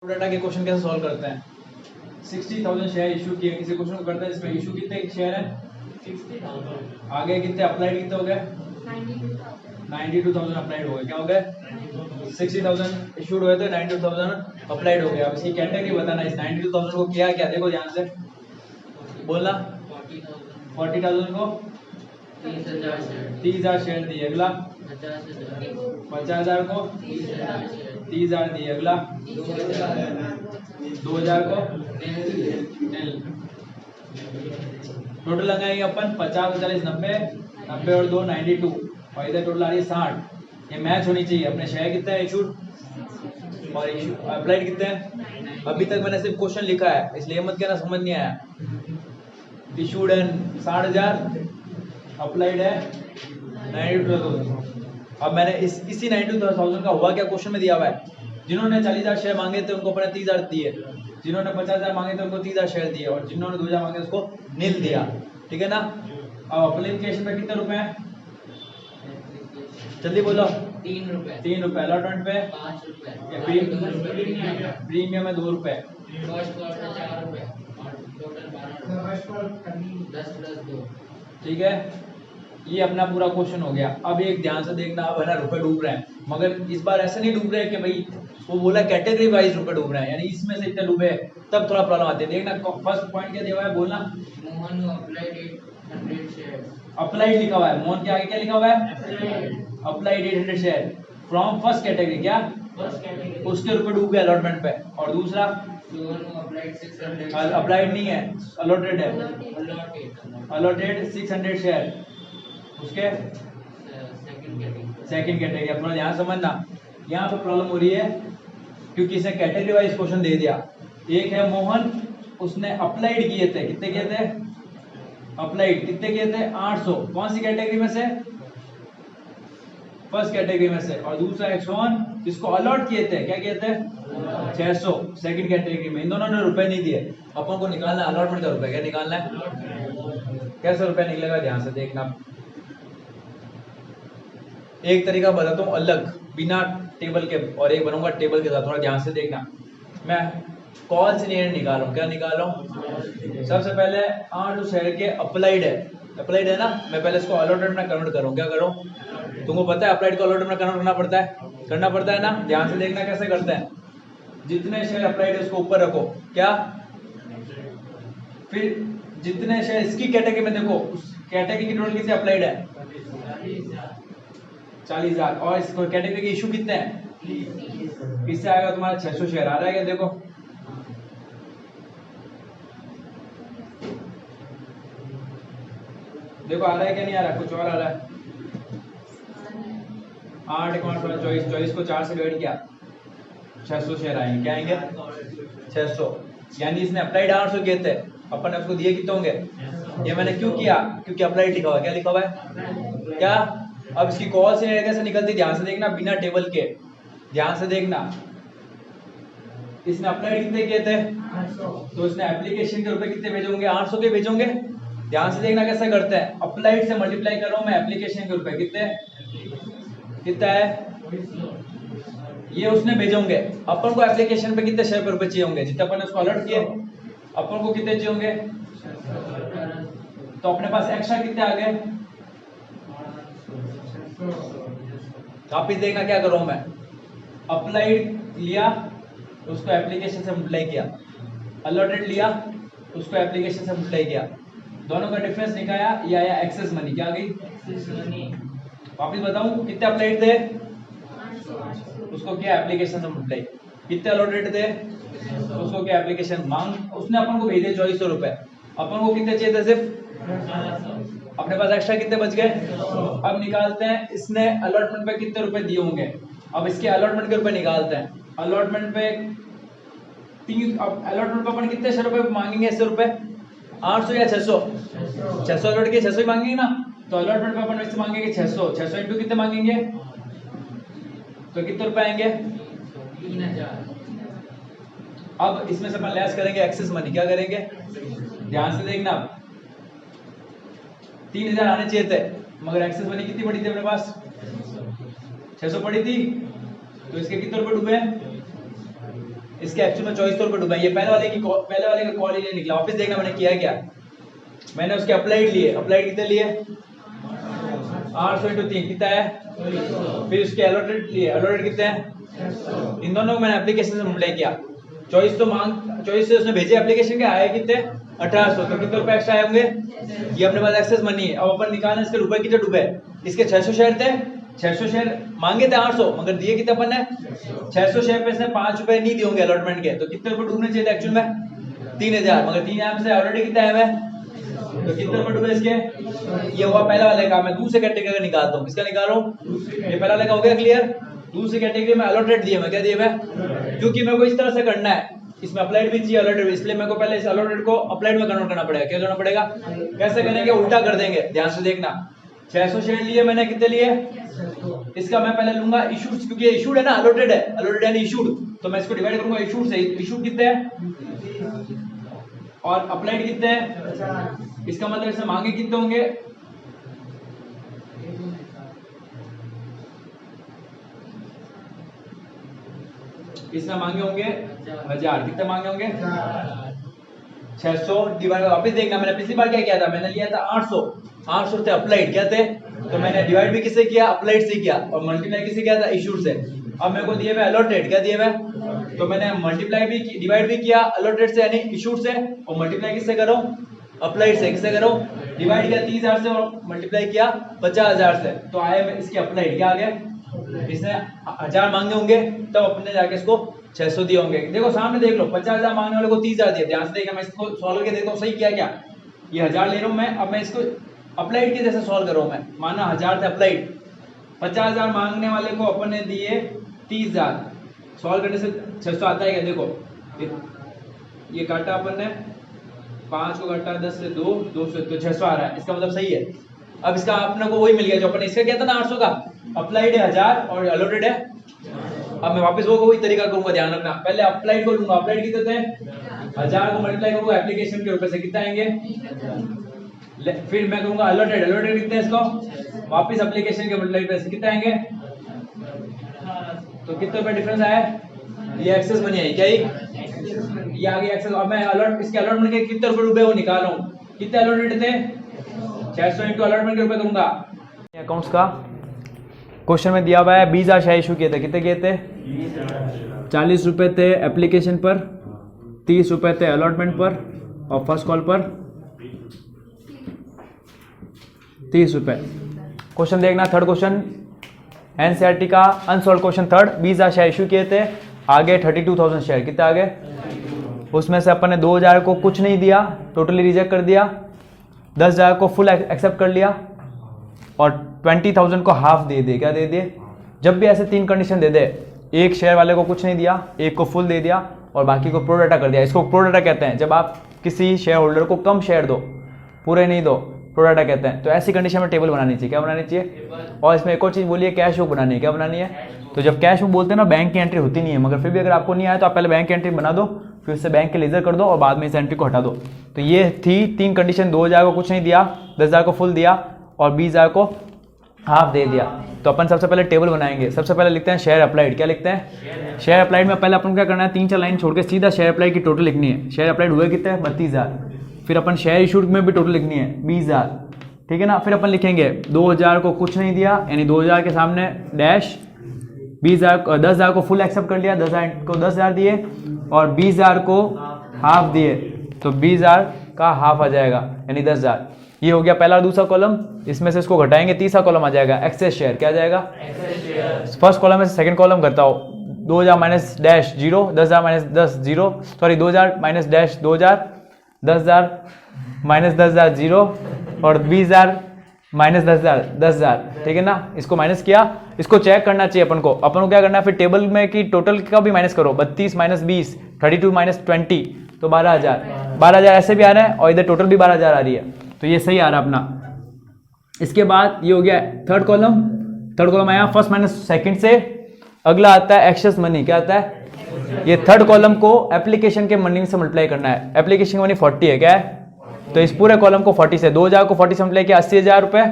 Data के question कैसे solve करते हैं। 60,000 शेयर इशू किए, किसी क्वेश्चन को करते हैं इसमें इशू कितने शेयर है 60,000, आगे कितने अप्लाइड कितने हो गए 92,000 अप्लाइड हो गए। क्या हो गए 60,000 इशूड हुए थे, 92,000 अप्लाइड हो गए। अब इसकी कैटेगरी बताना, इस 92,000 को किया क्या, देखो ध्यान से बोलना। 40,000 को 30,000 शेयर दिए, अगला 50,000 को 30,000 दिए, अगला 2,000 को टोटल लगाएंगे अपन 50, 40, 90, 90 और 2 92 और इधर टोटल आ रही है 60। ये मैच होनी चाहिए। अपने शेयर कितने हैं इशूड और इशू अप्लाइड कितने हैं। अभी तक मैंने सिर्फ क्वेश्चन लिखा है, इसलिए मत कहना समझ नहीं आया। इशूड है 60,000, अप्लाइड है 92,000। अब मैंने इसी 92,000 का हुआ क्या क्वेश्चन में दिया हुआ है। जिन्होंने 40,000 शेयर मांगे थे उनको अपने 30,000 दिए, जिन्होंने 50,000 मांगे थे उनको 30,000 शेयर दिए और जिन्होंने 2,000 मांगे उसको नील दिया। ठीक है ना। अब एप्लीकेशन पे कितने रुपए हैं, जल्दी बोलो। 3 रुपए। 3 रुपए। अलॉटमेंट पे 5 रुपए। प्रीमियम है 2 रुपए। फर्स्ट क्वार्टर 4 रुपए और टोटल 12 रुपए। 10 प्लस 2। ठीक है, ये अपना पूरा क्वेश्चन हो गया। अब एक ध्यान से देखना, अब है ना रुपए डूब रहे हैं, मगर इस बार ऐसे नहीं डूब रहे कि भाई वो बोला कैटेगरी वाइज रुपए डूब रहे हैं, यानी इसमें से इतने डूबे तब थोड़ा प्रॉब्लम आती है। देखना फर्स्ट पॉइंट क्या दिया हुआ है, बोलना। Mohan applied 800 share. अप्लाइड लिखा हुआ है, मोहन के आगे क्या लिखा हुआ है, applied 800 share from first category. क्या उसके रुपए डूब गए अलॉटमेंट पे। और दूसरा अप्लाइड 600। अप्लाइड नहीं है, अलॉटेड है। अलॉटेड 600 शेयर उसके सेकंड कैटेगरी। अपना ध्यान समझना, यहाँ पे प्रॉब्लम हो रही है क्योंकि इसने कैटेगरी वाइज क्वेश्चन दे दिया। एक है मोहन, उसने अप्लाइड किए थे, कितने किए थे अप्लाइड, कितने किए थे 800, कौन सी कैटेगरी में से, फर्स्ट कैटेगरी में से। और दूसरा एक्सॉन, जिसको अलॉट किए थे, क्या किए थे 600 सेकंड कैटेगरी में। इन दोनों ने रुपए नहीं दिए, अपन को निकालना अलॉटमेंट का रुपए। क्या निकालना है, कैसे रुपए निकलेगा, ध्यान से देखना। एक तरीका बताता हूँ अलग, बिना टेबल के, और एक बनूंगा टेबल के साथ। थोड़ा ध्यान से देखना। मैं कॉल से नहीं निकाल रहा हूँ, क्या निकाल रहा हूँ। सबसे पहले 8 शेयर के अप्लाइड है, अप्लाइड है ना, मैं पहले इसको अलॉटेड में कन्वर्ट करूँ। क्या करूँ, तुमको पता है अप्लाइड को अलॉटेड में कन्वर्ट करना पड़ता है ना। ध्यान से देखना कैसे करते हैं। जितने शेयर अप्लाइड है उसको ऊपर रखो, क्या, फिर जितने शेयर इसकी कैटेगरी में देखो, उस कैटेगरी की टोटल कितने अप्लाइड है 40,000 और इस कैटेगरी के इशू कितने हैं, किससे आएगा तुम्हारा 600 शेयर आ रहा है क्या, देखो देखो आ रहा है क्या नहीं आ रहा, कुछ और आ रहा है। 8 24 को 4 से डिवाइड किया 600 शेयर आएंगे। क्या आएंगे 600, यानी इसने अप्लाइड 800 किए थे, अपन ने उसको दिए कितने होंगे। ये मैंने क्यों किया, क्योंकि अप्लाइड लिखा हुआ है। क्या लिखा हुआ है, क्या। अब इसकी कॉल से कैसे निकलती, ध्यान से देखना, बिना टेबल के, ध्यान से देखना। इसने अप्लाइड कितने किए थे, तो इसने एप्लीकेशन के रुपए कितने भेजे होंगे, 800 के भेजे। ध्यान से देखना कैसे करते हैं। अप्लाइड से मल्टीप्लाई कर रहा हूं मैं एप्लीकेशन के रुपए, कितना है, ये उसने भेजे होंगे। अपन को एप्लीकेशन पे कितने शेयर पे रुपए चाहिए होंगे, जितना अपन ने उसको अलर्ट किए, अपन को कितने चाहिए होंगे, तो अपने पास एक्स्ट्रा कितने आ गए। वापिस देखना क्या कर रहा हूं मैं, अप्लाइड लिया उसको एप्लीकेशन से मल्टीप्लाई किया, अलॉटेड लिया उसको एप्लीकेशन से मल्टीप्लाई किया, दोनों का डिफरेंस निकाला, ये आया एक्सेस मनी। क्या आ गई, वापिस बताऊं, कितने अप्लाइड थे, उसको क्या एप्लीकेशन से मल्टीप्लाई, कितने अलॉटेड थे, उसको क्या एप्लीकेशन मांग, उसने अपन को भेजे 2400 रुपए, अपन को कितने चाहिए थे सिर्फ, अपने पास एक्स्ट्रा कितने बच गए। अब निकालते हैं इसने अलॉटमेंट पे कितने रुपए दिए होंगे। अब इसके अलॉटमेंट के रुपए निकालते हैं। अलॉटमेंट पे अलॉटमेंट पे अपन कितने रुपए मांगेंगे, 100 रुपए, 800 या 600, 600 अलॉट के 600 ही मांगेंगे ना। तो अलॉटमेंट पे अपन इससे मांगेंगे 600 इंटू कितने मांगेंगे, तो कितने रुपए आएंगे 3000। अब इसमें से अपन लेस करेंगे एक्सेस मनी। क्या करेंगे, ध्यान से देखना, 3000 आने चाहिए थे, मगर एक्सेस मनी कितनी पड़ी थी अपने पास, 600 पड़ी थी, तो इसके कितने रुपए डूबे, इसके एक्चुअल में 2400 रुपये डूबा। ये पहले वाले का कॉल ही नहीं निकला। वापस देखना मैंने किया क्या, मैंने उसके अप्लाइड लिए, अप्लाइड कितने लिए 800 × 3 कितना है, फिर उसके अलॉटेड लिए, अलॉटेड कितने हैं, इन दोनों को मैंने एप्लीकेशन से मल्टीप्लाई किया। 2400 से उसने भेजे एप्लीकेशन के, आए कितने 1800, तो कितने रुपए एक्स्ट्रा आए होंगे, ये अपने पास एक्सेस मनी है। अब अपन निकालना इसके रुपए कितने डूबे, इसके 600 शेयर थे, 600 शेयर मांगे थे 800, मगर दिए कितने अपन ने 600 शेयर पे से 5 रुपए नहीं दिए होंगे अलॉटमेंट के, तो कितने रुपए डूबने चाहिए थे एक्चुअल में 3000, मगर 3000 में से ऑलरेडी कितना है, तो कितने रुपए डूबे इसके, ये हुआ पहला वाले का। मैं दूसरे कैटेगरी का निकालता हूँ, किसका निकाल रहा हूँ, ये पहला वाले का हो गया क्लियर। दूसरी कैटेगरी में अलॉटेड दिए, मैं क्या दिए मैं, क्योंकि मेरे को इस तरह से करना है, इसमें अप्लाइड भी चाहिए अलॉटेड भी, इसलिए मेरे को पहले इस अलॉटेड को अप्लाइड में कन्वर्ट करना पड़ेगा। क्या करना पड़ेगा, कैसे करेंगे, उल्टा कर देंगे, ध्यान से देखना। 600 शेयर लिए मैंने, कितने लिए, इसका मैं पहले लूंगा इशूड, क्योंकि ये इशूड है ना, अलॉटेड है, अलॉटेड यानी इशूड, तो मैं इसको डिवाइड करूंगा इशूड से। इशूड कितने हैं और अप्लाइड कितने हैं, इसका मतलब इसमें मांगे कितने होंगे, इसमें मांगे होंगे 1000, कितने मांगे होंगे 600 डिवाइड, वापस देखना मैंने पिछली बार क्या किया था, मैंने लिया था 800 थे अप्लाइड, क्या थे, तो मैंने डिवाइड भी किससे किया, अप्लाइड से किया, और मल्टीप्लाई किससे किया था, इशूड से। अब मेरे को दिए मैं अलॉटेड, क्या दिए मैं, तो मैंने मल्टीप्लाई भी डिवाइड भी किया अलॉटेड से यानी इशूड से, और मल्टीप्लाई किससे करो, अप्लाइड से, किससे करो, डिवाइड किया 30000 से और मल्टीप्लाई किया 50000 से, तो आए मैं इसके अप्लाइड क्या आ गया, इसने 1000 मांगे होंगे तब अपने जाके इसको 600 दिए होंगे। देखो सामने देख लो, 50000 मांगने वाले को 30000 दिए, ध्यान से देखना, मैं इसको सॉल्व करके देखता हूँ सही किया क्या, ये 1000 ले रहा हूँ मैं, अब मैं इसको अप्लाइड के जैसे सॉल्व कर रहा हूँ मैं, माना 1000 थे अप्लाइड, 50000 मांगने वाले को अपन ने दिए 30000, सॉल्व करने से 600 आता है क्या, देखो ये काटा अपन ने 5 को काटा 10 से 2 से, तो 600 आ रहा है, इसका मतलब सही है। अब इसका अपने को वही मिल गया जो अपन इसका क्या था ना 800 का, अप्लाइड है 1000 और अलॉटेड है। अब मैं वापस वो वही तरीका करूंगा, ध्यान रखना, पहले अप्लाइड को लूंगा, अप्लाइड कितने थे 1000 को मल्टीप्लाई करूंगा एप्लीकेशन के रुपए से, कितना आएंगे, फिर मैं कहूंगा अलॉटेड, अलॉटेड कितने इसको, वापस एप्लीकेशन के मल्टीप्लाई पे से कितने आएंगे, तो कितने रुपए डिफरेंस आया, ये एक्सेस मनी है क्या, ये आ गया एक्सेस। अब मैं अलॉट इसके अलॉटमेंट के कितने रुपए डूबे वो निकाल रहा हूं, कितने अलॉटेड थे 600 इंटू अलॉटमेंट के रुपए करूंगा। अकाउंट्स का क्वेश्चन में दिया हुआ है 20,000 शेयर इशू किए थे, कितने किए थे 40 रुपए थे एप्लीकेशन पर, 30 रुपए थे अलॉटमेंट पर, और फर्स्ट कॉल पर 30 रुपए। क्वेश्चन देखना, थर्ड क्वेश्चन एनसीईआरटी का unsolved question third, 20,000 share issue किए थे, आगे 32,000 शेयर, कितने आगे, उसमें से अपन ने 2,000 को कुछ नहीं दिया, टोटली रिजेक्ट कर दिया, 10,000 को फुल एक्सेप्ट कर लिया, और 20,000 को हाफ दे दिए, क्या दे दिए, जब भी ऐसे 3 कंडीशन दे दे, एक शेयर वाले को कुछ नहीं दिया, एक को फुल दे दिया, और बाकी को प्रोडाटा कर दिया, इसको प्रोडाटा कहते हैं। जब आप किसी शेयर होल्डर को कम शेयर दो, पूरे नहीं दो, प्रोडाटा कहते हैं। तो ऐसी कंडीशन में टेबल बनानी चाहिए, क्या बनानी चाहिए, और इसमें एक और चीज़ बोलिए कैश बुक बनानी है, क्या बनानी है, तो जब कैश बुक बोलते हैं ना बैंक की एंट्री होती नहीं है, मगर फिर भी अगर आपको नहीं आया तो आप पहले बैंक की एंट्री बना दो, फिर उससे बैंक के लेजर कर दो और बाद में इस एंट्री को हटा दो। तो ये थी 3 कंडीशन, 2,000 को कुछ नहीं दिया, 10,000 को फुल दिया, और 20,000 को हाफ दे दिया। तो अपन सबसे पहले टेबल बनाएंगे, सबसे पहले लिखते हैं शेयर अप्लाइड, क्या लिखते हैं शेयर अप्लाइड में पहले अपन क्या करना है, 3-4 लाइन छोड़ के सीधा शेयर अप्लाइड की टोटल लिखनी है। शेयर अप्लाइड हुए कितने 32,000, फिर अपन शेयर इशूड में भी टोटल लिखनी है 20,000, ठीक है ना। फिर अपन लिखेंगे 2,000 को कुछ नहीं दिया, यानी 2,000 के सामने डैश, 10,000 को फुल एक्सेप्ट कर लिया, 10,000 को 10,000 दिए, और 20,000 को हाफ दिए, तो 20,000 का हाफ आ जाएगा यानी 10,000। ये हो गया पहला और दूसरा कॉलम, इसमें से इसको घटाएंगे, तीसरा कॉलम आ जाएगा एक्सेस शेयर, क्या आ जाएगा, फर्स्ट कॉलम में से सेकंड कॉलम करता हो, 2,000 minus dash 0, 10,000 minus 10 0, sorry 2,000 minus dash 2,000, 10,000 minus 10,000 0, और 20,000 माइनस 10,000, ठीक है ना। इसको माइनस किया, इसको चेक करना चाहिए अपन को क्या करना है, फिर टेबल में कि टोटल का भी माइनस करो, 32 माइनस 20, 32 माइनस 20, तो 12,000 ऐसे भी आ रहा है, और इधर टोटल भी 12,000 आ रही है, तो ये सही आ रहा है अपना। इसके बाद ये हो गया थर्ड कॉलम आया फर्स्ट माइनस सेकंड से, अगला आता है एक्सेस मनी, क्या आता है, ये थर्ड कॉलम को एप्लीकेशन के मनी से मल्टीप्लाई करना है। एप्लीकेशन मनी 40 है, क्या है, तो इस पूरे कॉलम को 40 से, 2,000 को 40 से मल्टीप्लाई किया 80,000 रुपए,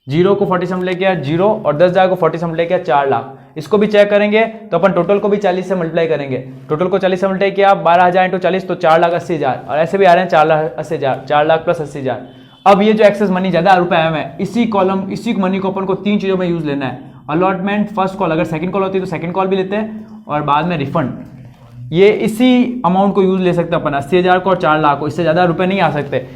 0 को 40 से मल्टीप्लाई किया 0, और 10,000 को 40 से मल्टीप्लाई किया 4 लाख। इसको भी चेक करेंगे तो अपन टोटल को भी 40 से मल्टीप्लाई करेंगे। टोटल को 40 से मल्टीप्लाई किया 12,000 इंटू 40 तो 4,80,000 और ऐसे भी आ रहे हैं 4,80,000, 4 लाख प्लस 80,000। अब ये जो एक्सेस मनी ज़्यादा रुपए आए हैं इसी कॉलम इसी मनी को अपन को 3 चीज़ों में यूज लेना है। अलॉटमेंट, फर्स्ट कॉल, अगर सेकंड कॉल होती है तो सेकंड कॉल भी लेते हैं और बाद में रिफंड। ये इसी अमाउंट को यूज ले सकते हैं अपन 80,000 को और 4 लाख को, इससे ज़्यादा रुपए नहीं आ सकते।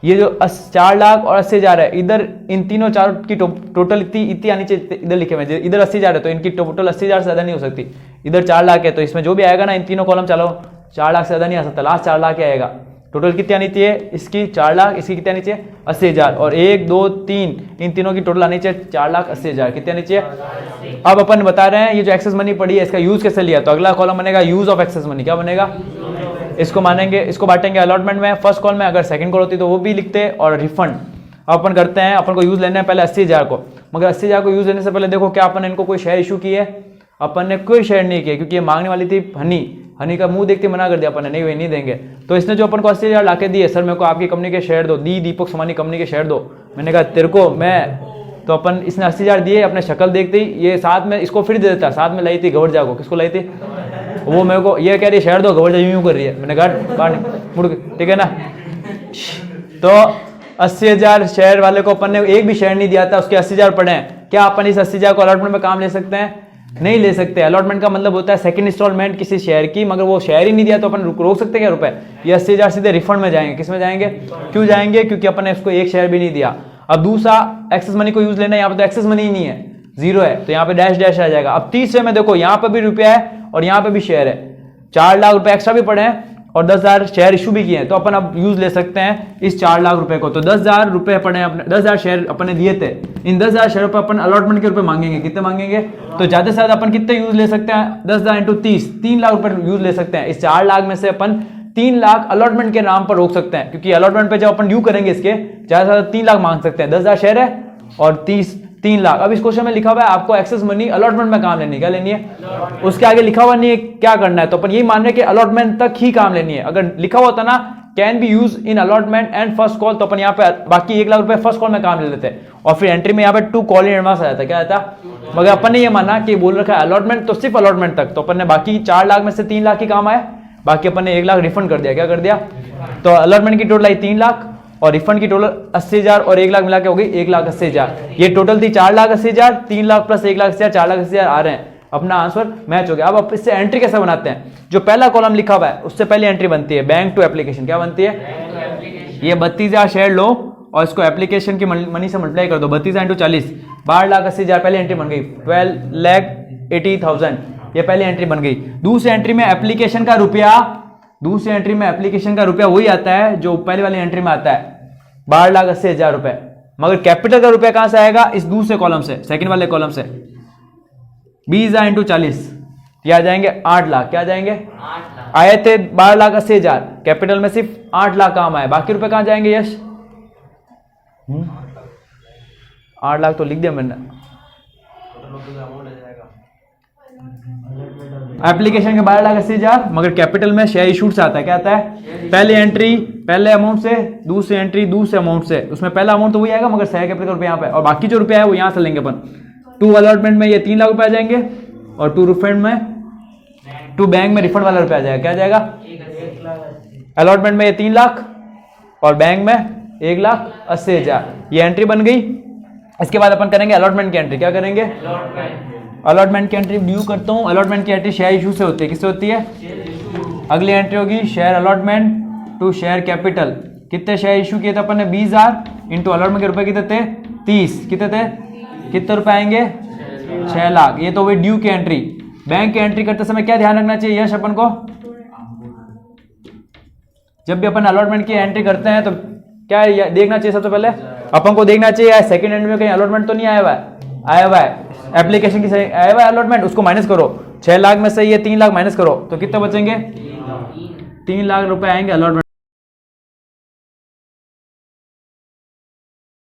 ये जो 4 लाख और 80,000 है इधर इन तीनों चारों की टोटल इतनी आनी चाहिए, इधर लिखे हुए इधर 80,000 है तो इनकी टोटल 80,000 से ज़्यादा नहीं हो सकती। इधर 4 लाख है तो इसमें जो भी आएगा ना इन तीनों कॉलम चलो 4 लाख से ज़्यादा नहीं आ सकता, लास्ट 4 लाख ही आएगा। टोटल कितनी आनी चाहिए इसकी 4 लाख, इसकी कितनी आनी चाहिए 80,000 और 1 2 3 इन तीनों की टोटल आनी चाहिए 4,80,000। कितनी आनी चाहिए? अब अपन बता रहे हैं ये जो एक्सेस मनी पड़ी है इसका यूज कैसे लिया, तो अगला कॉलम बनेगा यूज ऑफ एक्सेस मनी। क्या बनेगा? इसको मानेंगे, इसको बांटेंगे अलॉटमेंट में, फर्स्ट कॉल में, अगर सेकंड कॉल होती तो वो भी लिखते और रिफंड। अब अपन करते हैं, अपन को यूज लेना है पहले 80,000 को, मगर 80,000 को यूज लेने से पहले देखो क्या अपन इनको कोई शेयर इशू की है? अपन ने कोई शेयर नहीं किया क्योंकि ये मांगने वाली थी हनी का मुंह देखते मना कर दिया अपन ने, नहीं वही नहीं देंगे। तो इसने जो अपन को 80,000 लाके दिए, सर मेरे को आपकी कंपनी के शेयर दो, दीपक सोमानी कंपनी के शेयर दो। मैंने कहा तेरे को मैं, तो अपन इसने 80,000 दिए, अपने शक्ल देखते ही ये साथ में इसको फिर दे देता, साथ में लाई थी गवर्जा को, किसको लाई थी? वो मेरे को ये कह रही है शेयर दो, गवर्जा यूं कर रही है। मैंने कहा बाहर मुड़ के, ठीक है ना। तो 80,000 शेयर वाले को अपन ने एक भी शेयर नहीं दिया था, उसके 80,000 पड़े हैं। क्या अपन इस 80,000 को अलॉटमेंट में काम ले सकते हैं? नहीं ले सकते। अलॉटमेंट का मतलब होता है सेकंड इंस्टॉलमेंट किसी शेयर की, मगर वो शेयर ही नहीं दिया तो अपन रोक सकते क्या रुपए? ये 80,000 सीधे रिफंड में जाएंगे। किस में जाएंगे? क्यों जाएंगे? क्योंकि अपन ने उसको एक शेयर भी नहीं दिया। अब दूसरा एक्सेस मनी को यूज लेना है, यहाँ पे तो एक्सेस मनी ही नहीं है, जीरो है, तो यहाँ पे डैश डैश आ जाएगा। अब तीसरे में देखो यहाँ पे भी रुपया है और यहाँ पे भी शेयर है, 4 लाख रुपए एक्स्ट्रा भी पड़े हैं और 10,000 शेयर इशू भी किए हैं, तो अपन अब यूज ले सकते हैं इस 4 लाख रुपए को। तो 10,000 रुपए पड़े अपने, 10,000 शेयर अपन ने दिए थे, इन 10,000 शेयर पर अपन अलॉटमेंट के रुपए मांगेंगे। कितने मांगेंगे? तो ज्यादा से ज्यादा अपन कितने यूज ले सकते हैं? 10,000 इंटू 30, 3 लाख रुपए यूज ले सकते हैं। इस 4 लाख में से अपन 3 लाख अलॉटमेंट के नाम पर रोक सकते हैं, क्योंकि अलॉटमेंट पे जब अपन ड्यू करेंगे इसके ज्यादा से ज्यादा 3 लाख मांग सकते हैं। 10,000 शेयर है और 3 लाख। अब इस क्वेश्चन में लिखा हुआ है आपको एक्सेस मनी अलॉटमेंट में काम लेनी, क्या लेनी है? उसके आगे लिखा हुआ नहीं है क्या करना है, तो अपन यही मान रहे हैं कि अलॉटमेंट तक ही काम लेनी है। अगर लिखा हुआ था ना can be use in allotment and first call, तो अपन यहाँ पे बाकी 1 लाख रुपए फर्स्ट कॉल में काम ले लेते हैं और फिर एंट्री में यहाँ पे 2 कॉल इन एडवांस आ जाता है। क्या आता? मगर अपन ने ये माना कि बोल रखा है अलॉटमेंट तो सिर्फ अलॉटमेंट तक, तो अपन ने बाकी 4 लाख में से 3 लाख ही काम आए, बाकी अपन ने 1 लाख रिफंड कर दिया। क्या कर दिया? तो अलॉटमेंट की टोटल आई 3 लाख और रिफंड की टोटल 80,000 और 1 लाख मिला के हो गई 1,80,000। ये टोटल थी 4,80,000, 3 लाख प्लस 1,80,000, 4,80,000 आ रहे हैं। अपना आंसर मैच हो गया। अब इससे एंट्री कैसे बनाते हैं? जो पहला कॉलम लिखा हुआ है उससे पहले एंट्री बनती है बैंक टू एप्लीकेशन। क्या बनती है? ये 32,000 शेयर लो और इसको एप्लीकेशन की मनी से मल्टीप्लाई कर दो, 32,000 इंटू 40, 12,80,000 पहली एंट्री बन गई, 12,80,000 ये पहली एंट्री बन गई। दूसरी एंट्री में एप्लीकेशन का रुपया, दूसरी एंट्री में एप्लीकेशन का रुपया वही आता है जो पहले वाली एंट्री में आता है, 12,80,000 रुपए। मगर कैपिटल का रुपया कहां से आएगा? इस दूसरे कॉलम से, सेकंड वाले कॉलम से। 20,000 इंटू 40 क्या आ जाएंगे? 8 लाख। क्या आ जाएंगे? 8 लाख आए थे 12,80,000, कैपिटल में सिर्फ 8 लाख काम आए, बाकी रुपए कहां जाएंगे? यश 8 लाख तो लिख दिया मैंने। एप्लीकेशन के 12,80,000, मगर कैपिटल में शेयर इशूड से आता है। क्या आता है? पहली एंट्री पहले अमाउंट से, दूसरी एंट्री दूसरे अमाउंट से, उसमें पहला अमाउंट तो वही आएगा मगर शेयर कैपिटल का रुपया यहाँ पे, और बाकी जो रुपया है वो यहाँ से लेंगे अपन। 2 अलॉटमेंट में ये 3 लाख रुपए आ जाएंगे और 2 रिफंड में, 2 बैंक में रिफंड वाला रुपया आ जाएगा। क्या आ जाएगा? अलॉटमेंट में ये 3 लाख और बैंक में 1,80,000। ये एंट्री बन गई। इसके बाद अपन करेंगे अलॉटमेंट की एंट्री। क्या करेंगे? अलॉटमेंट की एंट्री ड्यू करता हूँ। अलॉटमेंट की एंट्री शेयर इशू से होती है। किससे होती है? अगली एंट्री होगी share allotment to share capital. कितने शेयर इशू किए थे अपन ने? 20,000 इंटू अलॉटमेंट के रुपए कितने थे? 30। कितने थे? कितने रुपए आएंगे? 6 लाख। ये तो हुई ड्यू की एंट्री। बैंक की एंट्री करते समय क्या ध्यान रखना चाहिए यश अपन को? जब भी अपन अलॉटमेंट की एंट्री करते हैं तो क्या देखना चाहिए? सबसे पहले अपन को देखना चाहिए सेकंड एंट्री में कहीं अलॉटमेंट तो नहीं आया हुआ है। आया हुआ है एप्लीकेशन की आया हुआ है अलॉटमेंट, उसको माइनस करो। 6 लाख में से ये 3 लाख माइनस करो तो कितने बचेंगे? 3 लाख रुपए आएंगे अलॉटमेंट।